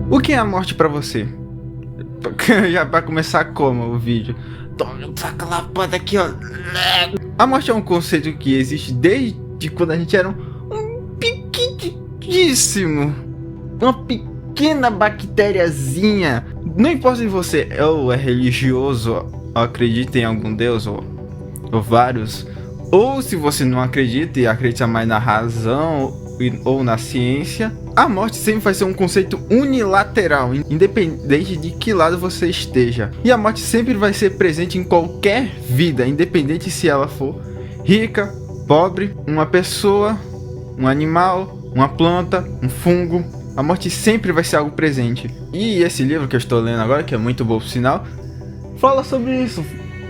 O que é a morte pra você? Já pra começar como o vídeo? Toma essa lapada aqui, ó. A morte é um conceito que existe desde quando a gente era um pequeniníssimo. Uma pequena bactériazinha. Não importa se você é religioso, ou acredita em algum deus, ou vários, ou se você não acredita e acredita mais na razão ou na ciência, a morte sempre vai ser um conceito unilateral, independente de que lado você esteja. E a morte sempre vai ser presente em qualquer vida, independente se ela for rica, pobre, uma pessoa, um animal, uma planta, um fungo. A morte sempre vai ser algo presente. E esse livro que eu estou lendo agora, que é muito bom por sinal, fala sobre isso.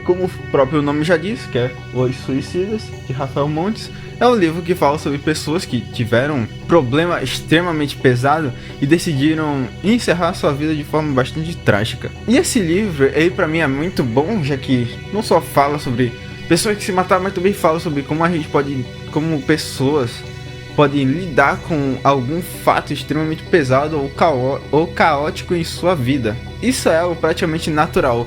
Como o próprio nome já diz, que é Os Suicidas, de Rafael Montes. É um livro que fala sobre pessoas que tiveram um problema extremamente pesado e decidiram encerrar sua vida de forma bastante trágica. E esse livro, ele pra mim é muito bom, já que não só fala sobre pessoas que se mataram, mas também fala sobre como a gente pode, como pessoas podem lidar com algum fato extremamente pesado ou caótico em sua vida. Isso é algo praticamente natural,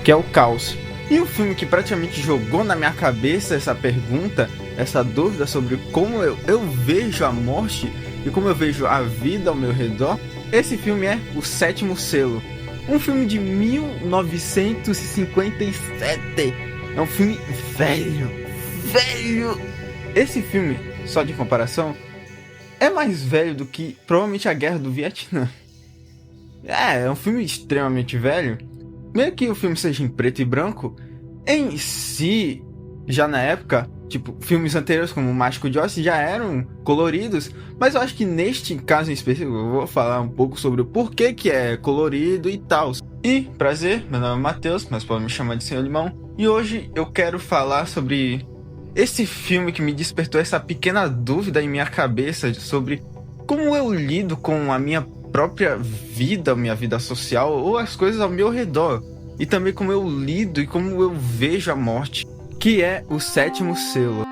que é o caos. E o filme que praticamente jogou na minha cabeça essa pergunta, essa dúvida sobre como eu vejo a morte e como eu vejo a vida ao meu redor, esse filme é O Sétimo Selo. Um filme de 1957. É um filme velho. Esse filme, só de comparação, é mais velho do que provavelmente a Guerra do Vietnã. É um filme extremamente velho. Mesmo que o filme seja em preto e branco, em si, já na época, tipo, filmes anteriores como o Mágico de Oz já eram coloridos, mas eu acho que neste caso em específico eu vou falar um pouco sobre o porquê que é colorido e tal. E, prazer, meu nome é Matheus, mas pode me chamar de Senhor Limão, e hoje eu quero falar sobre esse filme que me despertou essa pequena dúvida em minha cabeça sobre como eu lido com a minha própria vida, minha vida social ou as coisas ao meu redor, e também como eu lido e como eu vejo a morte, que é O Sétimo Selo.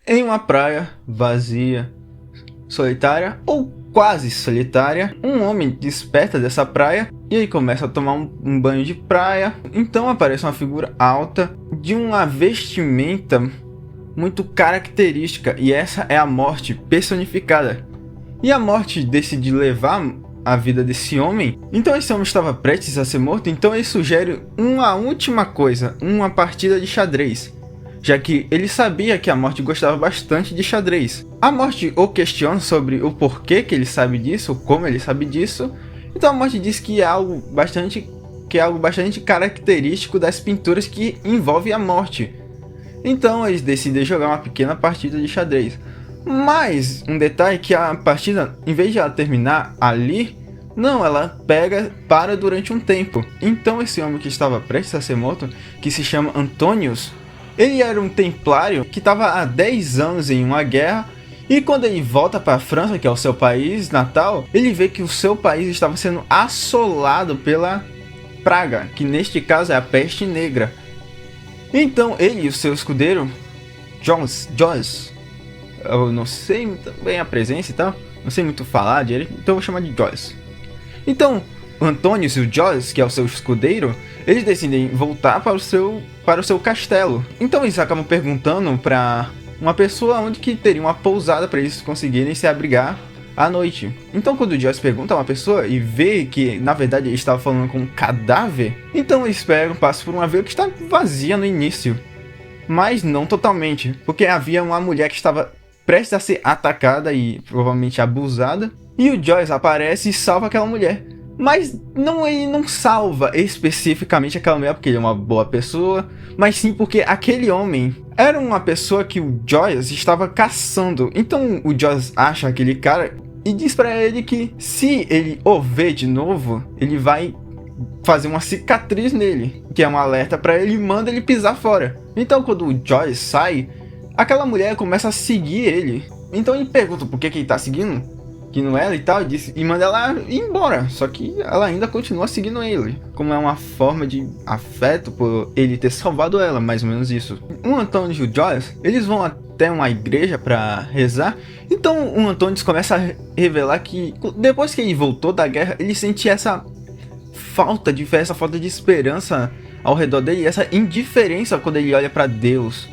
Em uma praia vazia, solitária ou quase solitária, um homem desperta dessa praia e aí começa a tomar um banho de praia. Então aparece uma figura alta de uma vestimenta muito característica, e essa é a morte personificada. E a morte decide levar a vida desse homem. Então esse homem estava prestes a ser morto, então ele sugere uma última coisa, uma partida de xadrez, já que ele sabia que a morte gostava bastante de xadrez. A morte o questiona sobre o porquê que ele sabe disso, como ele sabe disso. Então a morte diz que é algo bastante característico das pinturas que envolve a morte. Então eles decidem jogar uma pequena partida de xadrez. Mas um detalhe é que a partida, em vez de ela terminar ali, não, ela para durante um tempo. Então esse homem que estava prestes a ser morto, que se chama Antonius, ele era um templário que estava há 10 anos em uma guerra, e quando ele volta para a França, que é o seu país natal, ele vê que o seu país estava sendo assolado pela praga, que neste caso é a peste negra. Então ele e o seu escudeiro, Joyce, eu não sei muito bem a presença e tal, não sei muito falar direito, então eu vou chamar de Joyce. Então o Antonius e o Joyce, que é o seu escudeiro, eles decidem voltar para o seu castelo. Então eles acabam perguntando para uma pessoa onde que teria uma pousada para eles conseguirem se abrigar à noite. Então quando o Joyce pergunta a uma pessoa e vê que na verdade ele estava falando com um cadáver, então eles passam por uma vila que está vazia no início, mas não totalmente, porque havia uma mulher que estava prestes a ser atacada e provavelmente abusada, e o Joyce aparece e salva aquela mulher. Mas ele não salva especificamente aquela mulher porque ele é uma boa pessoa, mas sim porque aquele homem era uma pessoa que o Joyce estava caçando. Então o Joyce acha aquele cara e diz pra ele que se ele o ver de novo, ele vai fazer uma cicatriz nele, que é um alerta pra ele, e manda ele pisar fora. Então quando o Joyce sai, aquela mulher começa a seguir ele. Então ele pergunta por que ele tá seguindo. seguindo ela e tal, e manda ela ir embora. Só que ela ainda continua seguindo ele, como é uma forma de afeto por ele ter salvado ela, mais ou menos isso. O Antônio e o Joyce, eles vão até uma igreja para rezar. Então o Antônio começa a revelar que depois que ele voltou da guerra, ele sente essa falta de fé, essa falta de esperança ao redor dele, essa indiferença quando ele olha para Deus.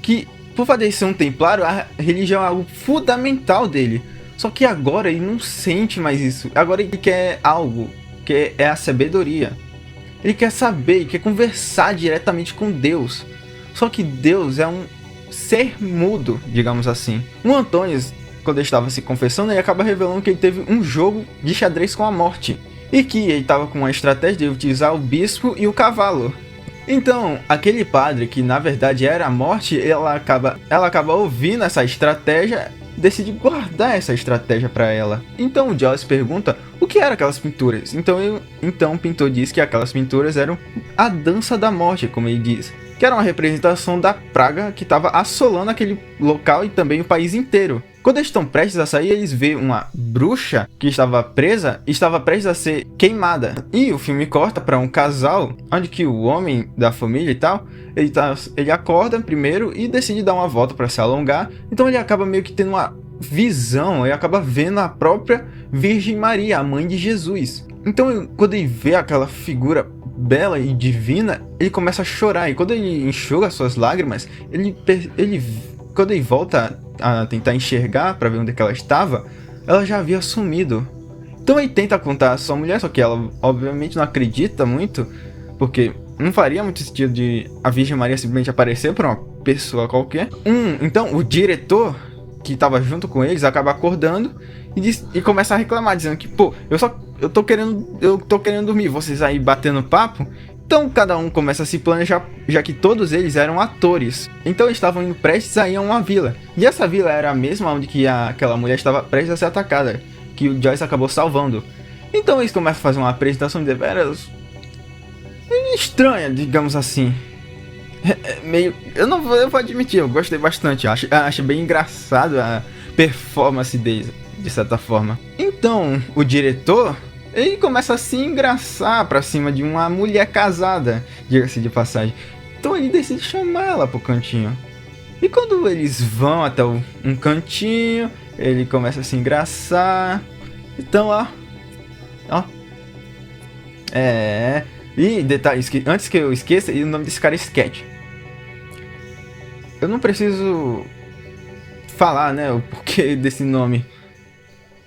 Que por fato de ser um templário, a religião é algo fundamental dele. Só que agora ele não sente mais isso. Agora ele quer algo, que é a sabedoria. Ele quer saber, ele quer conversar diretamente com Deus. Só que Deus é um ser mudo, digamos assim. O Antônio, quando ele estava se confessando, ele acaba revelando que ele teve um jogo de xadrez com a morte. E que ele estava com uma estratégia de utilizar o bispo e o cavalo. Então, aquele padre que na verdade era a morte, ela acaba ouvindo essa estratégia, decide guardar essa estratégia para ela. Então o Joyce pergunta o que eram aquelas pinturas. Então o pintor diz que aquelas pinturas eram a dança da morte, como ele diz, que era uma representação da praga que estava assolando aquele local e também o país inteiro. Quando eles estão prestes a sair, eles veem uma bruxa que estava presa e estava prestes a ser queimada. E o filme corta para um casal, onde que o homem da família e tal, ele acorda primeiro e decide dar uma volta para se alongar. Então ele acaba meio que tendo uma visão, ele acaba vendo a própria Virgem Maria, a mãe de Jesus. Então quando ele vê aquela figura bela e divina, ele começa a chorar. E quando ele enxuga suas lágrimas, quando ele volta a tentar enxergar para ver onde é que ela estava, ela já havia sumido. Então ele tenta contar a sua mulher, só que ela obviamente não acredita muito, porque não faria muito sentido de a Virgem Maria simplesmente aparecer para uma pessoa qualquer. Então o diretor que estava junto com eles acaba acordando e começa a reclamar, dizendo que, pô, eu tô querendo dormir, vocês aí batendo papo. Então cada um começa a se planejar, já que todos eles eram atores. Então eles estavam indo prestes a ir a uma vila. E essa vila era a mesma onde que aquela mulher estava prestes a ser atacada, que o Joyce acabou salvando. Então eles começam a fazer uma apresentação de veras estranha, digamos assim. Eu vou admitir, eu gostei bastante. Acho bem engraçado a performance deles, de certa forma. Então o diretor, ele começa a se engraçar pra cima de uma mulher casada, diga-se de passagem. Então ele decide chamar ela pro cantinho. E quando eles vão até um cantinho, ele começa a se engraçar. Então, ó. E detalhe, antes que eu esqueça, o nome desse cara é Sketch. Eu não preciso falar, né, o porquê desse nome.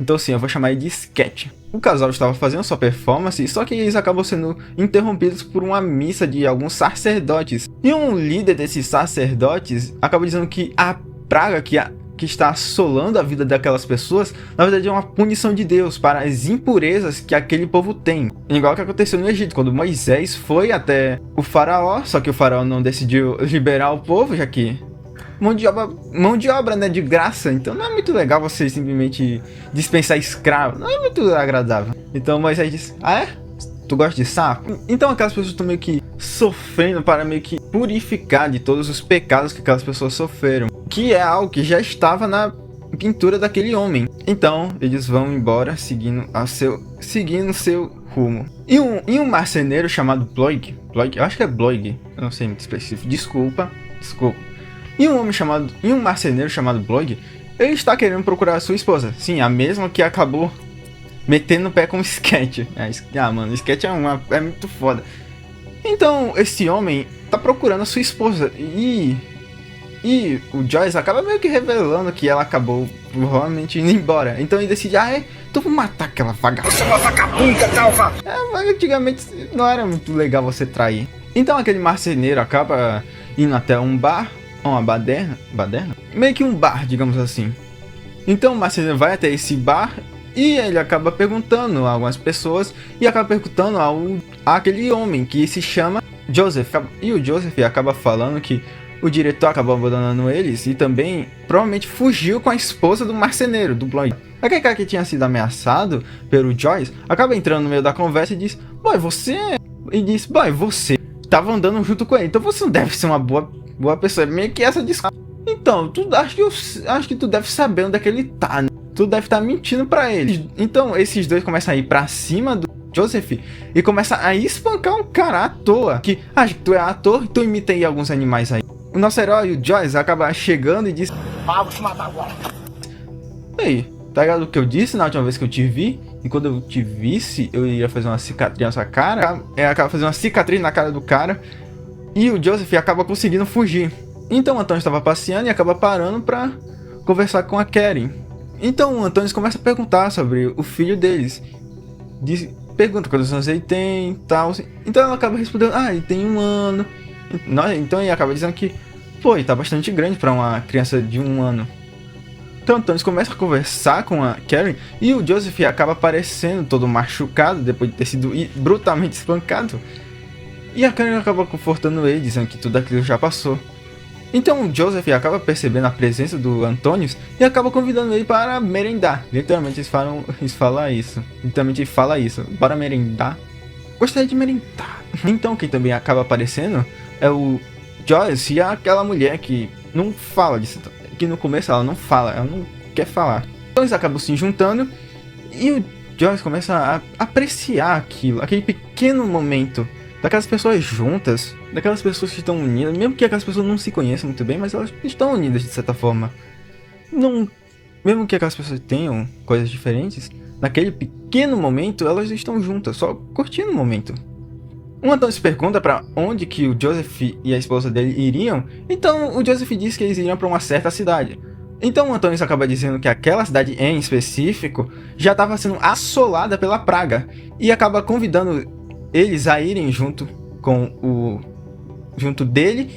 Então sim, eu vou chamar ele de Sketch. O casal estava fazendo sua performance, só que eles acabam sendo interrompidos por uma missa de alguns sacerdotes. E um líder desses sacerdotes acaba dizendo que a praga que está assolando a vida daquelas pessoas, na verdade é uma punição de Deus para as impurezas que aquele povo tem. Igual que aconteceu no Egito, quando Moisés foi até o faraó, só que o faraó não decidiu liberar o povo, já que mão de obra, né, de graça. Então não é muito legal você simplesmente dispensar escravo. Não é muito agradável. Então Moisés disse, ah é? Tu gosta de sapo? Então aquelas pessoas estão meio que sofrendo para meio que purificar de todos os pecados que aquelas pessoas sofreram. Que é algo que já estava na pintura daquele homem. Então eles vão embora seguindo seu rumo. E um marceneiro chamado Bloig, eu acho que é Bloig, eu não sei muito específico, desculpa. E um marceneiro chamado Bloig, ele está querendo procurar a sua esposa. Sim, a mesma que acabou metendo o pé com o Sketch. Mano, o Sketch é muito foda. Então, esse homem tá procurando a sua esposa. E o Joyce acaba meio que revelando que ela acabou provavelmente indo embora. Então ele decide, então vou matar aquela vagabunda. Você é uma vagabunda, calva! Mas antigamente não era muito legal você trair. Então aquele marceneiro acaba indo até um bar, uma baderna? Meio que um bar, digamos assim. Então o marceneiro vai até esse bar e ele acaba perguntando a algumas pessoas e acaba perguntando àquele homem que se chama Joseph. E o Joseph acaba falando que o diretor acabou abandonando eles e também provavelmente fugiu com a esposa do marceneiro, do Bloig. Aquele cara que tinha sido ameaçado pelo Joyce acaba entrando no meio da conversa e diz, você tava andando junto com ele, então você não deve ser uma boa pessoa. Meio que essa desculpa. Então, acho que tu deve saber onde é que ele tá, né? tu deve estar mentindo pra eles. Então esses dois começam a ir pra cima do Joseph e começam a espancar um cara à toa. Que acha que tu é ator e tu imita aí alguns animais aí. O nosso herói, o Joyce, acaba chegando e diz: Ah, vou te matar agora. Ei, tá ligado o que eu disse na última vez que eu te vi? E quando eu te visse, eu ia fazer uma cicatriz na sua cara. Acaba fazendo uma cicatriz na cara do cara. E o Joseph acaba conseguindo fugir. Então o Antônio estava passeando e acaba parando pra conversar com a Karen. Então o Antônio começa a perguntar sobre o filho deles. Pergunta quantos anos ele tem e tal. Então ela acaba respondendo: ah, ele tem 1 ano. Então ele acaba dizendo que, pô, ele tá bastante grande pra uma criança de 1 ano. Então o Antônio começa a conversar com a Karen e o Joseph acaba aparecendo todo machucado depois de ter sido brutalmente espancado. E a Karen acaba confortando ele, dizendo que tudo aquilo já passou. Então o Joseph acaba percebendo a presença do Antônio e acaba convidando ele para merendar. Literalmente eles falam isso. Literalmente ele fala isso. Para merendar. Gostaria de merendar. Então quem também acaba aparecendo é o Joyce e aquela mulher que não fala disso. Que no começo ela não fala, ela não quer falar. Então eles acabam se juntando e o Joyce começa a apreciar aquilo, aquele pequeno momento daquelas pessoas juntas, daquelas pessoas que estão unidas, mesmo que aquelas pessoas não se conheçam muito bem, mas elas estão unidas de certa forma. Não, mesmo que aquelas pessoas tenham coisas diferentes, naquele pequeno momento elas estão juntas, só curtindo o momento. O Antônio se pergunta para onde que o Joseph e a esposa dele iriam, então o Joseph diz que eles iriam para uma certa cidade. Então o Antônio acaba dizendo que aquela cidade em específico já estava sendo assolada pela praga e acaba convidando eles a irem junto dele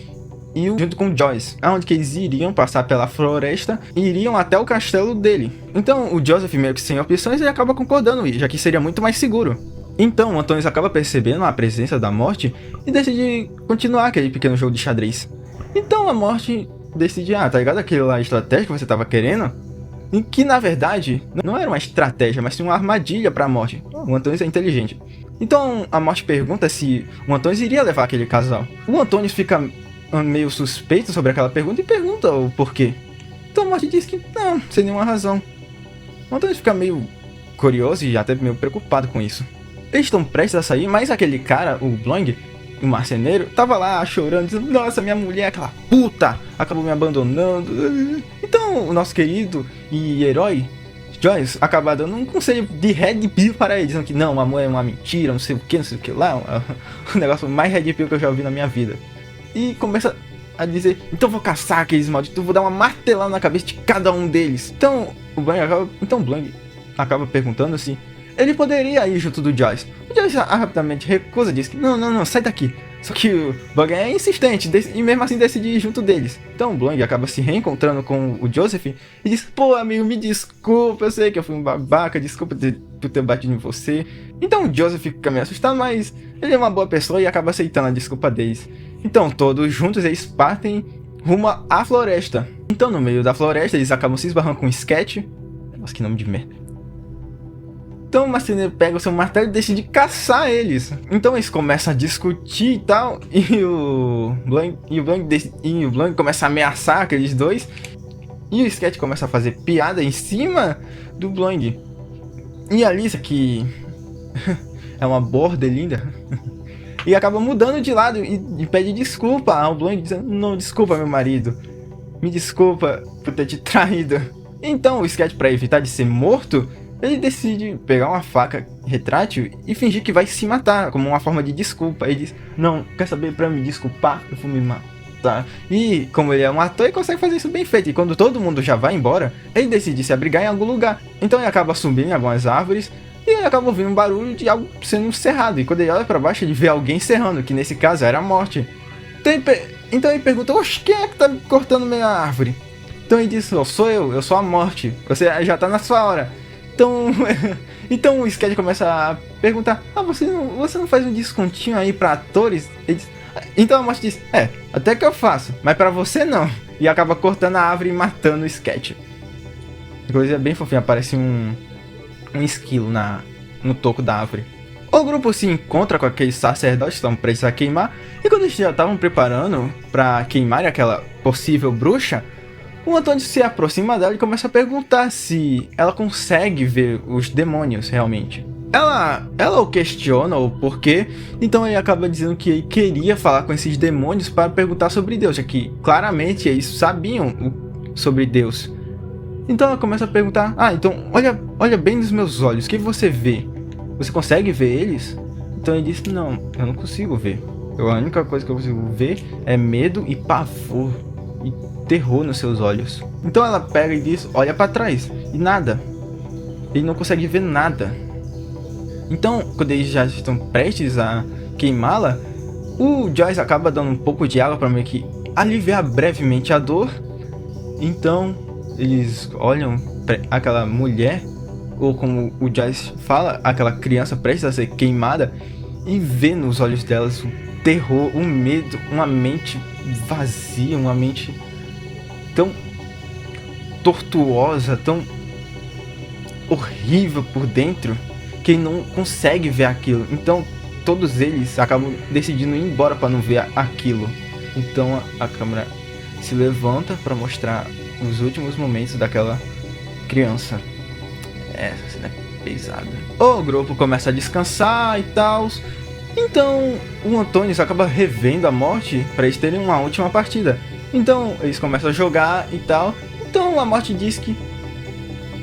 e junto com o Joyce, aonde que eles iriam passar pela floresta e iriam até o castelo dele. Então o Joseph, meio que sem opções, ele acaba concordando, já que seria muito mais seguro. Então o Antônio acaba percebendo a presença da morte e decide continuar aquele pequeno jogo de xadrez. Então a morte decide: tá ligado aquela estratégia que você tava querendo? E que na verdade não era uma estratégia, mas sim uma armadilha para a morte. O Antônio é inteligente. Então a morte pergunta se o Antônio iria levar aquele casal. O Antônio fica meio suspeito sobre aquela pergunta e pergunta o porquê. Então a morte diz que não, sem nenhuma razão. O Antônio fica meio curioso e até meio preocupado com isso. Eles estão prestes a sair, mas aquele cara, o Blong, o marceneiro, tava lá chorando, dizendo: nossa, minha mulher, aquela puta, acabou me abandonando. Então o nosso querido e herói Joyce acaba dando um conselho de Red Pill para ele, dizendo que não, amor é uma mentira, não sei o que lá, o negócio mais Red Pill que eu já ouvi na minha vida. E começa a dizer: então vou caçar aqueles malditos, vou dar uma martelada na cabeça de cada um deles. Então o Blong acaba perguntando assim: ele poderia ir junto do Joyce. O Joyce rapidamente recusa, diz que não, sai daqui. Só que o Blong é insistente e mesmo assim decide ir junto deles. Então o Blong acaba se reencontrando com o Joseph e diz: pô, amigo, me desculpa, eu sei que eu fui um babaca, desculpa por ter batido em você. Então o Joseph fica meio assustado, mas ele é uma boa pessoa e acaba aceitando a desculpa deles. Então todos juntos eles partem rumo à floresta. Então no meio da floresta eles acabam se esbarrando com um Sketch. Nossa, que nome de merda. Então o marceneiro pega o seu martelo e decide caçar eles. Então eles começam a discutir e tal. E o Blong começa a ameaçar aqueles dois. E o Sketch começa a fazer piada em cima do Blong. E a Lisa, que é uma border linda, e acaba mudando de lado e pede desculpa ao Blong, dizendo: não, desculpa, meu marido. Me desculpa por ter te traído. Então o Sketch, para evitar de ser morto, ele decide pegar uma faca retrátil e fingir que vai se matar, como uma forma de desculpa. Ele diz: não, quer saber, pra me desculpar, eu vou me matar. E como ele é um ator, ele consegue fazer isso bem feito. E quando todo mundo já vai embora, ele decide se abrigar em algum lugar. Então ele acaba subindo em algumas árvores e ele acaba ouvindo um barulho de algo sendo serrado. E quando ele olha pra baixo, ele vê alguém serrando, que nesse caso era a morte. Então ele pergunta: oxe, quem é que tá cortando minha árvore? Então ele diz: sou eu sou a morte, você já tá na sua hora. Então o Sketch começa a perguntar: você não faz um descontinho aí pra atores? Então a morte diz: até que eu faço, mas pra você não. E acaba cortando a árvore e matando o Sketch. Coisa bem fofinha, aparece um esquilo no toco da árvore. O grupo se encontra com aqueles sacerdotes que estão prestes a queimar. E quando eles já estavam preparando pra queimar aquela possível bruxa, O Antônio se aproxima dela e começa a perguntar se ela consegue ver os demônios realmente. Ela o questiona o porquê, então ele acaba dizendo que ele queria falar com esses demônios para perguntar sobre Deus, já que claramente eles sabiam sobre Deus. Então ela começa a perguntar, então olha bem nos meus olhos, o que você vê? Você consegue ver eles? Então ele disse, não, eu não consigo ver. A única coisa que eu consigo ver é medo e pavor e terror nos seus olhos. Então ela pega e diz, olha para trás, e nada. Ele não consegue ver nada. Então, quando eles já estão prestes a queimá-la, o Joyce acaba dando um pouco de água para meio que aliviar brevemente a dor. Então, eles olham para aquela mulher, ou como o Joyce fala, aquela criança prestes a ser queimada, e vê nos olhos delas o terror, o medo, uma mente vazia, uma mente tão tortuosa, tão horrível por dentro, que ele não consegue ver aquilo. Então todos eles acabam decidindo ir embora para não ver aquilo. Então a câmera se levanta para mostrar os últimos momentos daquela criança. Essa cena é pesada. O grupo começa a descansar e tal. Então o Antônio acaba revendo a morte para eles terem uma última partida. Então eles começam a jogar e tal. Então a morte diz que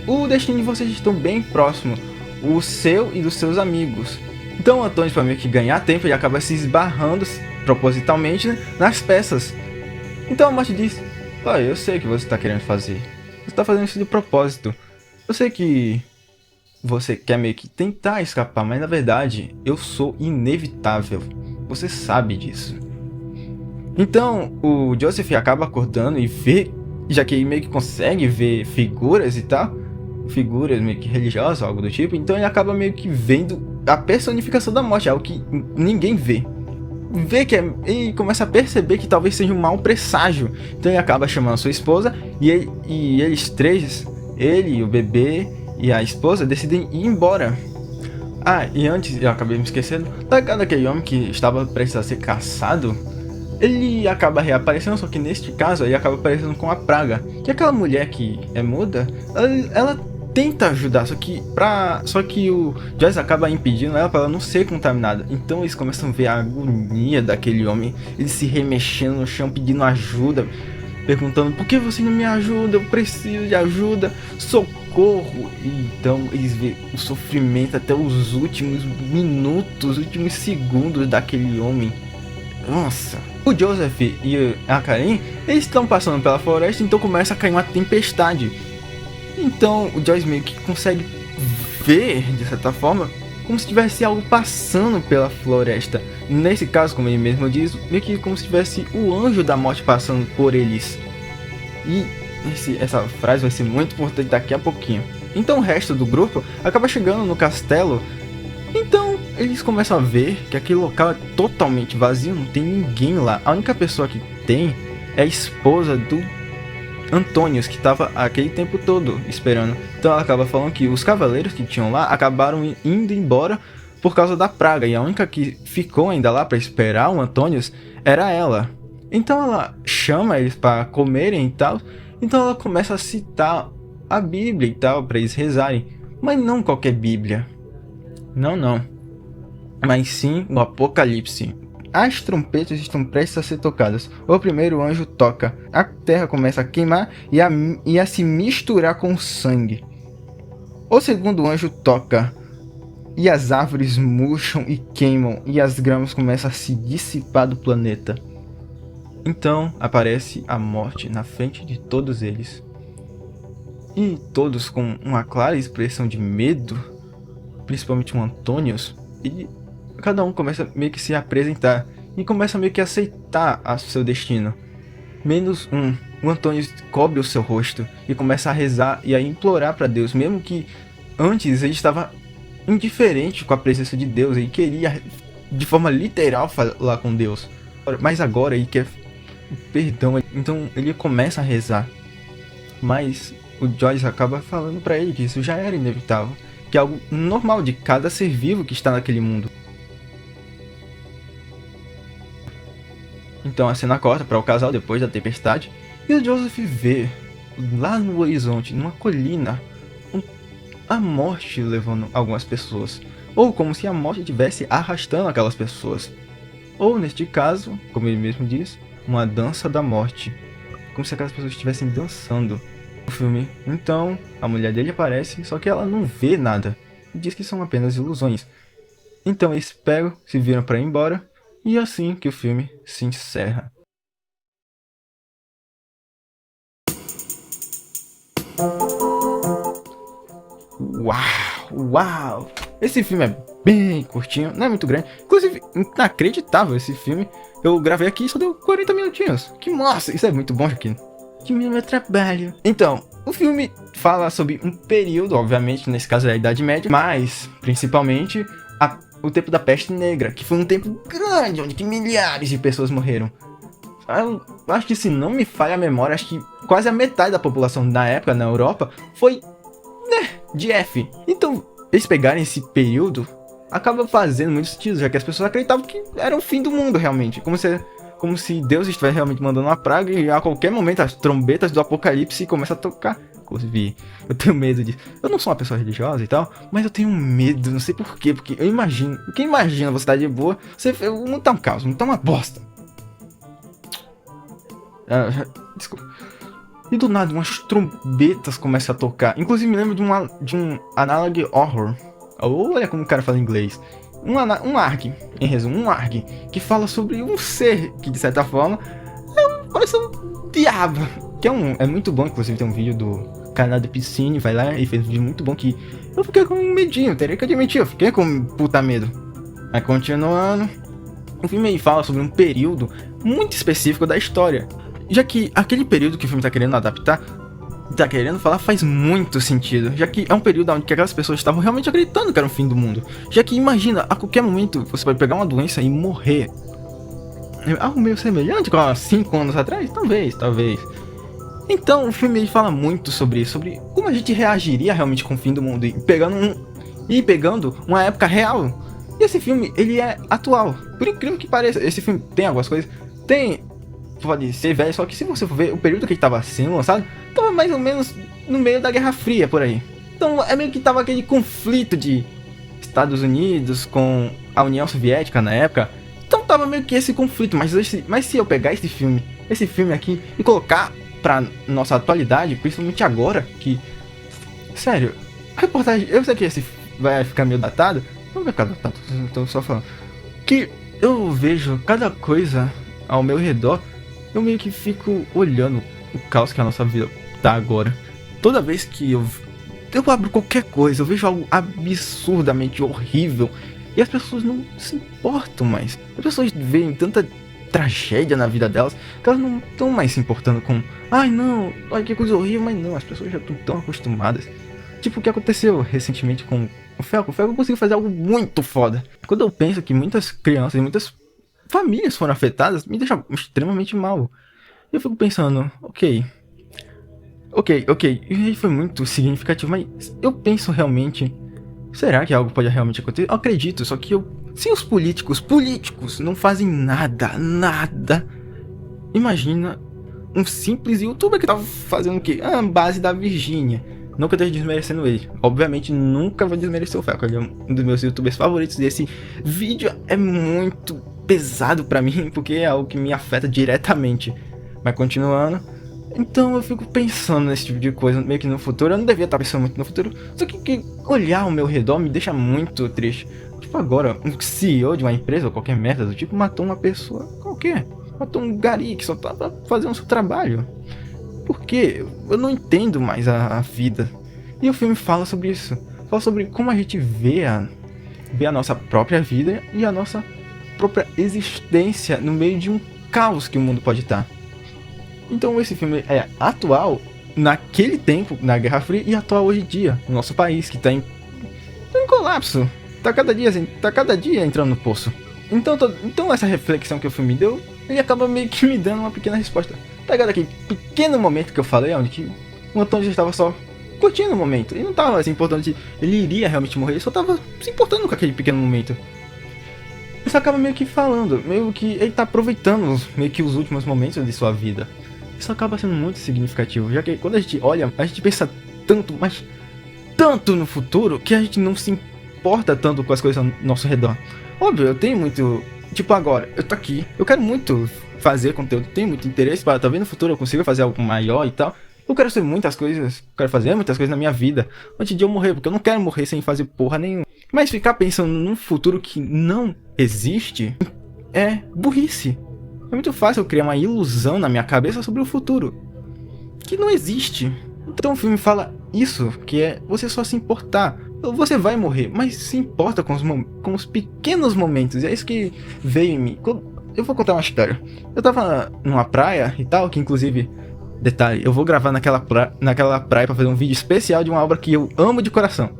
o destino de vocês estão bem próximo, o seu e dos seus amigos. Então o Antônio, para meio que ganhar tempo, ele acaba se esbarrando propositalmente, né, nas peças. Então a morte diz, eu sei o que você está querendo fazer. Você está fazendo isso de propósito. Eu sei que você quer meio que tentar escapar, mas na verdade eu sou inevitável. Você sabe disso. Então o Joseph acaba acordando e vê, já que ele meio que consegue ver figuras e tal, figuras meio que religiosas, algo do tipo, então ele acaba meio que vendo a personificação da morte, algo que ninguém vê. Vê que ele começa a perceber que talvez seja um mau presságio. Então ele acaba chamando a sua esposa e eles três, ele, o bebê e a esposa, decidem ir embora. E antes, eu acabei me esquecendo, daquele homem que estava prestes a ser caçado, ele acaba reaparecendo, só que neste caso ele acaba aparecendo com a praga. Que aquela mulher que é muda, ela tenta ajudar, só que o Joyce acaba impedindo ela para ela não ser contaminada. Então eles começam a ver a agonia daquele homem, ele se remexendo no chão pedindo ajuda, perguntando, por que você não me ajuda? Eu preciso de ajuda, socorro. E então eles veem o sofrimento até os últimos minutos, os últimos segundos daquele homem. Nossa. O Joseph e a Karen, eles estão passando pela floresta, então começa a cair uma tempestade. Então o Joyce meio que consegue ver, de certa forma, como se tivesse algo passando pela floresta. Nesse caso, como ele mesmo diz, meio que como se tivesse o anjo da morte passando por eles. E essa frase vai ser muito importante daqui a pouquinho. Então o resto do grupo acaba chegando no castelo. Então eles começam a ver que aquele local é totalmente vazio, não tem ninguém lá. A única pessoa que tem é a esposa do Antônio, que estava aquele tempo todo esperando. Então ela acaba falando que os cavaleiros que tinham lá acabaram indo embora por causa da praga, e a única que ficou ainda lá para esperar o Antônio era ela. Então ela chama eles para comerem e tal. Então ela começa a citar a Bíblia e tal para eles rezarem, mas não qualquer Bíblia. Não. Mas sim o Apocalipse. As trompetas estão prestes a ser tocadas. O primeiro anjo toca. A terra começa a queimar e a se misturar com sangue. O segundo anjo toca. E as árvores murcham e queimam. E as gramas começam a se dissipar do planeta. Então aparece a morte na frente de todos eles. E todos com uma clara expressão de medo. Principalmente o Antônio. E cada um começa meio que se apresentar e começa meio que a aceitar o seu destino. Menos um. O Antônio cobre o seu rosto e começa a rezar e a implorar para Deus, mesmo que antes ele estava indiferente com a presença de Deus, ele queria de forma literal falar com Deus, mas agora ele quer perdão, então ele começa a rezar. Mas o Joyce acaba falando para ele que isso já era inevitável, que é algo normal de cada ser vivo que está naquele mundo. Então a cena corta para o casal depois da tempestade, e o Joseph vê lá no horizonte, numa colina, a morte levando algumas pessoas. Ou como se a morte estivesse arrastando aquelas pessoas. Ou, neste caso, como ele mesmo diz, uma dança da morte. Como se aquelas pessoas estivessem dançando no filme. Então, a mulher dele aparece, só que ela não vê nada. E diz que são apenas ilusões. Então eles pegam, se viram para ir embora. E é assim que o filme se encerra. Uau! Esse filme é bem curtinho, não é muito grande. Inclusive, inacreditável esse filme. Eu gravei aqui e só deu 40 minutinhos. Que massa! Isso é muito bom, Jaquino. Diminui meu trabalho. Então, o filme fala sobre um período, obviamente, nesse caso é a Idade Média, mas, principalmente, o tempo da Peste Negra, que foi um tempo grande, onde milhares de pessoas morreram. Eu acho que, se não me falha a memória, acho que quase a metade da população na época, na Europa, foi, de F. Então, eles pegarem esse período, acaba fazendo muito sentido, já que as pessoas acreditavam que era o fim do mundo, realmente. Como se Deus estivesse realmente mandando uma praga e a qualquer momento as trombetas do apocalipse começam a tocar. Inclusive, eu tenho medo disso. Eu não sou uma pessoa religiosa e tal, mas eu tenho medo, não sei porquê, porque eu imagino... Quem imagina você estar de boa, o mundo tá um caos, o mundo tá uma bosta. Desculpa. E do nada, umas trombetas começam a tocar. Inclusive, me lembro de um analog horror. Olha como o cara fala inglês. Um ARG, em resumo, um ARG, que fala sobre um ser que, de certa forma, parece um diabo. Que é muito bom, inclusive tem um vídeo do canal do Piscine, vai lá e fez um vídeo muito bom que eu fiquei com um medinho, teria que admitir, eu fiquei com um puta medo. Mas continuando, o filme aí fala sobre um período muito específico da história. Já que aquele período que o filme tá querendo adaptar, tá querendo falar, faz muito sentido. Já que é um período onde aquelas pessoas estavam realmente acreditando que era o fim do mundo. Já que imagina, a qualquer momento você vai pegar uma doença e morrer. É algo meio semelhante com há 5 anos atrás? Talvez. Então o filme fala muito sobre isso, sobre como a gente reagiria realmente com o fim do mundo. E pegando uma época real. E esse filme, ele é atual. Por incrível que pareça, esse filme tem algumas coisas. Pode ser velho, só que se você for ver o período que ele tava sendo lançado, tava mais ou menos no meio da Guerra Fria, por aí. Então é meio que tava aquele conflito de Estados Unidos com a União Soviética na época. Então tava meio que esse conflito, mas se eu pegar esse filme aqui e colocar pra nossa atualidade, principalmente agora, que... Sério, a reportagem, eu sei que esse vai ficar meio datado, não vai ficar datado, tô só falando. Que eu vejo cada coisa ao meu redor, eu meio que fico olhando o caos que a nossa vida tá agora. Toda vez que eu abro qualquer coisa, eu vejo algo absurdamente horrível e as pessoas não se importam mais. As pessoas veem tanta tragédia na vida delas que elas não estão mais se importando com ai não, olha que coisa horrível, mas não, as pessoas já estão tão acostumadas. Tipo o que aconteceu recentemente com o Falcon. O Falcon conseguiu fazer algo muito foda. Quando eu penso que muitas crianças e muitas famílias foram afetadas, me deixa extremamente mal. Eu fico pensando, ok, e foi muito significativo, mas eu penso realmente, será que algo pode realmente acontecer? Eu acredito, só que se os políticos não fazem nada, imagina um simples youtuber que tava fazendo o quê? A base da Virgínia. Nunca esteja desmerecendo ele. Obviamente, nunca vou desmerecer o Falcon. Ele é um dos meus youtubers favoritos. E esse vídeo é muito pesado pra mim, porque é algo que me afeta diretamente. Mas continuando. Então eu fico pensando nesse tipo de coisa, meio que no futuro. Eu não devia estar pensando muito no futuro. Só que olhar ao meu redor me deixa muito triste. Tipo, agora, um CEO de uma empresa ou qualquer merda do tipo matou uma pessoa qualquer. Matou um gari que só tava fazendo o seu trabalho. Porque eu não entendo mais a vida. E o filme fala sobre isso. Fala sobre como a gente vê a nossa própria vida e a nossa própria existência no meio de um caos que o mundo pode estar. Então esse filme é atual naquele tempo, na Guerra Fria, e atual hoje em dia, no nosso país, que tá em colapso. Tá cada dia entrando no poço. Então essa reflexão que o filme deu, ele acaba meio que me dando uma pequena resposta. Pegado aquele pequeno momento que eu falei, onde que o Antônio já estava só curtindo o momento. Ele não estava se importando se ele iria realmente morrer, ele só estava se importando com aquele pequeno momento. Isso acaba meio que falando, meio que ele tá aproveitando meio que os últimos momentos de sua vida. isso acaba sendo muito significativo, já que quando a gente olha, a gente pensa tanto, mas tanto no futuro, que a gente não se importa tanto com as coisas ao nosso redor. Óbvio, eu tenho muito... Tipo, agora, eu tô aqui, eu quero muito fazer conteúdo, tenho muito interesse para talvez no futuro eu consiga fazer algo maior e tal. Eu quero fazer muitas coisas, quero fazer muitas coisas na minha vida antes de eu morrer, porque eu não quero morrer sem fazer porra nenhuma. Mas ficar pensando num futuro que não existe é burrice. É muito fácil eu criar uma ilusão na minha cabeça sobre o futuro que não existe. Então o filme fala isso, que é você só se importar. Você vai morrer, mas se importa com os pequenos momentos. E é isso que veio em mim. Eu vou contar uma história. Eu tava numa praia e tal, que inclusive, detalhe, eu vou gravar naquela praia pra fazer um vídeo especial de uma obra que eu amo de coração.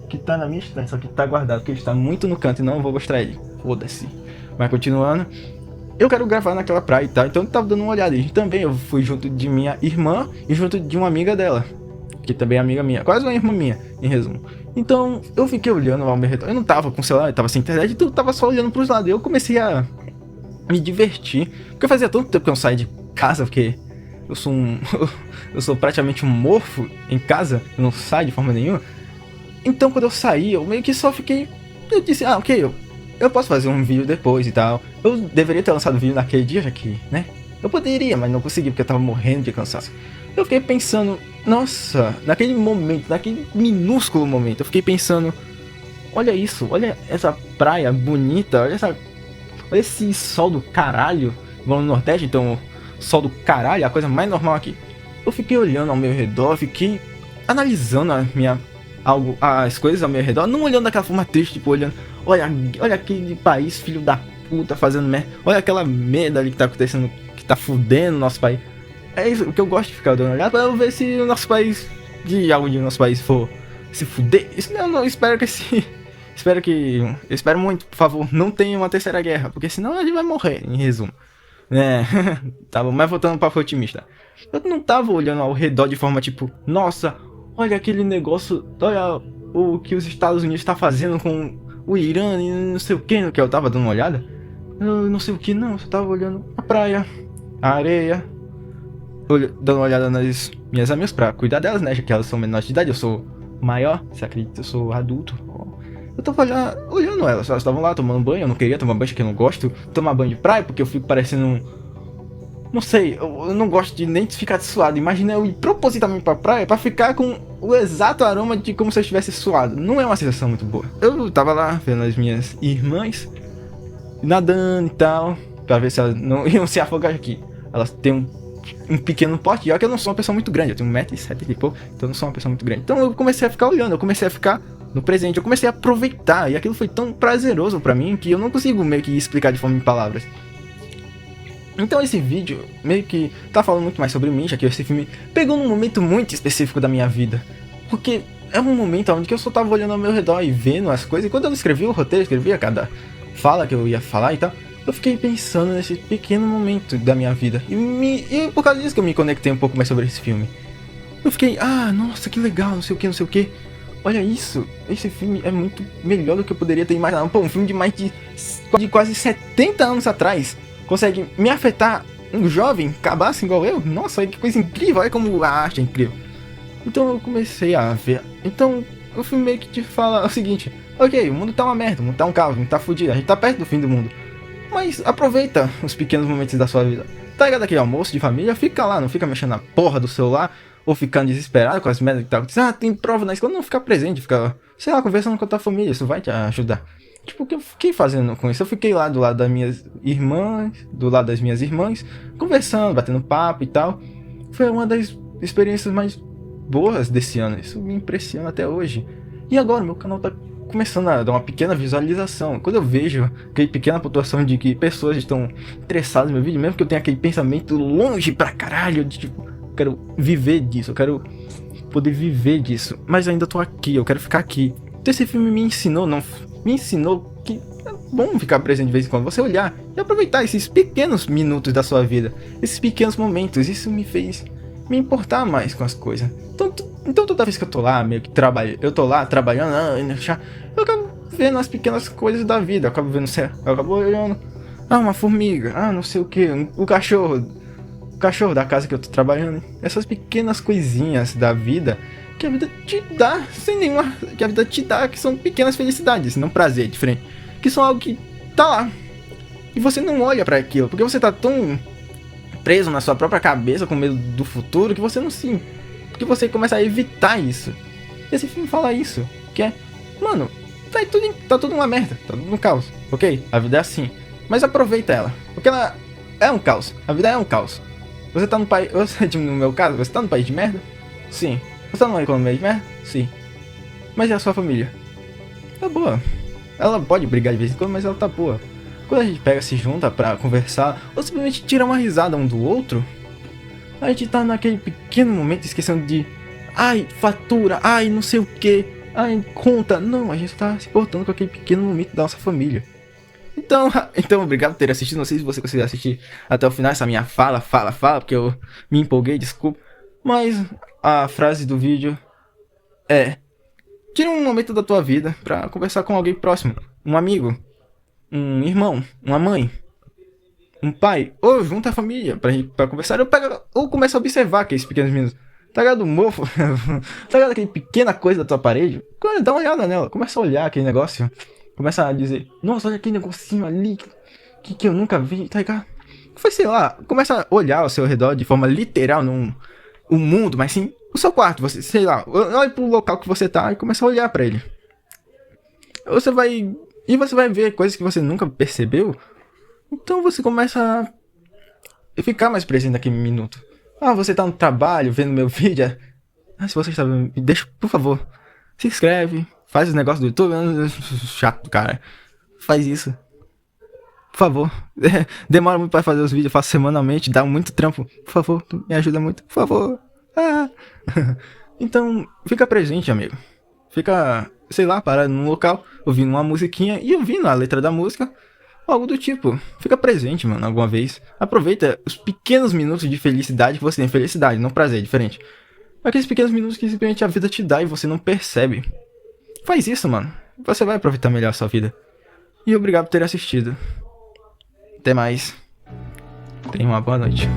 Que tá na minha estante, só que tá guardado, porque ele está muito no canto e não vou mostrar ele. Foda-se. Mas continuando, eu quero gravar naquela praia e tal, então eu tava dando uma olhada. E também eu fui junto de minha irmã e junto de uma amiga dela, que também é amiga minha, quase uma irmã minha, em resumo. Então eu fiquei olhando ao meu redor, eu não tava com celular, eu tava sem internet, então eu tava só olhando pros lados. E eu comecei a me divertir, porque fazia tanto tempo que eu não saía de casa, porque eu sou eu sou praticamente um morfo em casa, eu não saio de forma nenhuma. Então quando eu saí, eu meio que só fiquei... Eu disse, ok, eu posso fazer um vídeo depois e tal. Eu deveria ter lançado o vídeo naquele dia, já que, né? Eu poderia, mas não consegui, porque eu tava morrendo de cansaço. Eu fiquei pensando, nossa, naquele momento, naquele minúsculo momento, eu fiquei pensando, olha isso, olha essa praia bonita, olha esse sol do caralho. Vamos no Nordeste, então, sol do caralho, a coisa mais normal aqui. Eu fiquei olhando ao meu redor, fiquei analisando as coisas ao meu redor, não olhando daquela forma triste, tipo, olhando, olha aquele país, filho da puta, fazendo merda, olha aquela merda ali que tá acontecendo, que tá fudendo o nosso país. É isso que eu gosto de ficar dando uma olhada pra eu ver se o nosso país, de algum dia o nosso país for se fuder. Isso não, espero muito, por favor, não tenha uma terceira guerra, porque senão a gente vai morrer, em resumo. Tá bom, mas voltando pra otimista. Eu não tava olhando ao redor de forma tipo, nossa, olha aquele negócio, olha o que os Estados Unidos tá fazendo com o Irã e não sei o que eu tava dando uma olhada. Eu não sei o que não, eu só tava olhando a praia, a areia, dando uma olhada nas minhas amigas pra cuidar delas, né, já que elas são menores de idade, eu sou maior, você acredita, eu sou adulto. Eu tava olhando elas estavam lá tomando banho, eu não queria tomar banho porque eu não gosto de tomar banho de praia, porque eu fico parecendo não sei, eu não gosto de nem ficar suado. Imagina eu ir propositalmente pra praia pra ficar com o exato aroma de como se eu estivesse suado. Não é uma sensação muito boa. Eu tava lá vendo as minhas irmãs nadando e tal, pra ver se elas não iam se afogar aqui. Elas têm um pequeno porte, já que eu não sou uma pessoa muito grande, eu tenho 1,70 m e pouco, então eu não sou uma pessoa muito grande. Então eu comecei a ficar olhando, eu comecei a ficar no presente, eu comecei a aproveitar, e aquilo foi tão prazeroso pra mim que eu não consigo meio que explicar de forma em palavras. Então esse vídeo meio que tá falando muito mais sobre mim, já que esse filme pegou num momento muito específico da minha vida. Porque é um momento onde eu só tava olhando ao meu redor e vendo as coisas, e quando eu escrevi o roteiro, escrevia cada fala que eu ia falar e tal, eu fiquei pensando nesse pequeno momento da minha vida. E por causa disso que eu me conectei um pouco mais sobre esse filme. Eu fiquei, nossa, que legal, não sei o que. Olha isso, esse filme é muito melhor do que eu poderia ter imaginado. Pô, um filme de mais de quase 70 anos atrás consegue me afetar, um jovem, cabaço igual eu. Nossa, que coisa incrível, olha como a arte é incrível. Então eu comecei a ver. Então o filme meio que te fala o seguinte: ok, o mundo tá uma merda, o mundo tá um caos, o mundo tá fudido, a gente tá perto do fim do mundo. Mas aproveita os pequenos momentos da sua vida. Tá ligado aquele almoço de família? Fica lá, não fica mexendo na porra do celular ou ficando desesperado com as merdas que tá acontecendo. Tem prova na escola, não ficar presente, ficar, sei lá, conversando com a tua família, isso vai te ajudar. Tipo, o que eu fiquei fazendo com isso? Eu fiquei lá do lado das minhas irmãs, conversando, batendo papo e tal. Foi uma das experiências mais boas desse ano, isso me impressiona até hoje. E agora, meu canal tá começando a dar uma pequena visualização. Quando eu vejo aquela pequena pontuação de que pessoas estão interessadas no meu vídeo, mesmo que eu tenha aquele pensamento longe pra caralho, de tipo, eu quero viver disso, eu quero poder viver disso, mas ainda tô aqui, eu quero ficar aqui. Então esse filme me ensinou que é bom ficar presente de vez em quando, você olhar e aproveitar esses pequenos minutos da sua vida, esses pequenos momentos. Isso me fez me importar mais com as coisas. Então toda vez que eu tô lá, meio que eu tô lá trabalhando, eu acabo vendo as pequenas coisas da vida, eu acabo vendo, eu acabo olhando, uma formiga, não sei o que, o cachorro o cachorro da casa que eu tô trabalhando. Essas pequenas coisinhas da vida que a vida te dá sem nenhuma... que a vida te dá, que são pequenas felicidades, não prazer, diferente. Que são algo que tá lá. E você não olha pra aquilo, porque você tá tão preso na sua própria cabeça com medo do futuro que você não se... porque você começa a evitar isso. E esse filme fala isso, que é... mano, tá tudo uma merda, tá tudo um caos, ok? A vida é assim. Mas aproveita ela, porque ela é um caos. A vida é um caos. Você tá no país... no meu caso, você tá no país de merda? Sim. Você tá numa economia de merda? Sim. Mas e a sua família? Tá boa. Ela pode brigar de vez em quando, mas ela tá boa. Quando a gente pega, se junta pra conversar, ou simplesmente tira uma risada um do outro, a gente tá naquele pequeno momento esquecendo de... ai, fatura, ai, não sei o que, ai, conta. Não, a gente tá se portando com aquele pequeno momento da nossa família. Então, obrigado por ter assistido. Não sei se você conseguiu assistir até o final essa minha fala, porque eu me empolguei, desculpa. Mas a frase do vídeo é: tira um momento da tua vida pra conversar com alguém próximo. Um amigo, um irmão, uma mãe, um pai, ou junta a família pra conversar, ou começa a observar aqueles pequenos minutos. Tá ligado o mofo? Tá ligado aquele pequena coisa da tua parede? Dá uma olhada nela, começa a olhar aquele negócio. Começa a dizer, nossa, olha aquele negocinho ali que eu nunca vi, tá ligado? Foi, sei lá, começa a olhar ao seu redor de forma literal, não o mundo, mas sim o seu quarto. Você, sei lá, olha pro local que você tá e começa a olhar pra ele. Você vai ver coisas que você nunca percebeu. Então você começa a ficar mais presente naquele minuto. Ah, você tá no trabalho, vendo meu vídeo. Ah, se você está vendo, deixa, por favor, se inscreve, faz os negócios do YouTube. Chato, cara. Faz isso. Por favor. Demora muito pra fazer os vídeos, eu faço semanalmente, dá muito trampo. Por favor, me ajuda muito, por favor. Ah. Então, fica presente, amigo. Fica, sei lá, parado num local, ouvindo uma musiquinha e ouvindo a letra da música. Algo do tipo. Fica presente, mano, alguma vez. Aproveita os pequenos minutos de felicidade que você tem. Felicidade, não prazer, é diferente. Aqueles pequenos minutos que simplesmente a vida te dá e você não percebe. Faz isso, mano. Você vai aproveitar melhor a sua vida. E obrigado por ter assistido. Até mais. Tenha uma boa noite.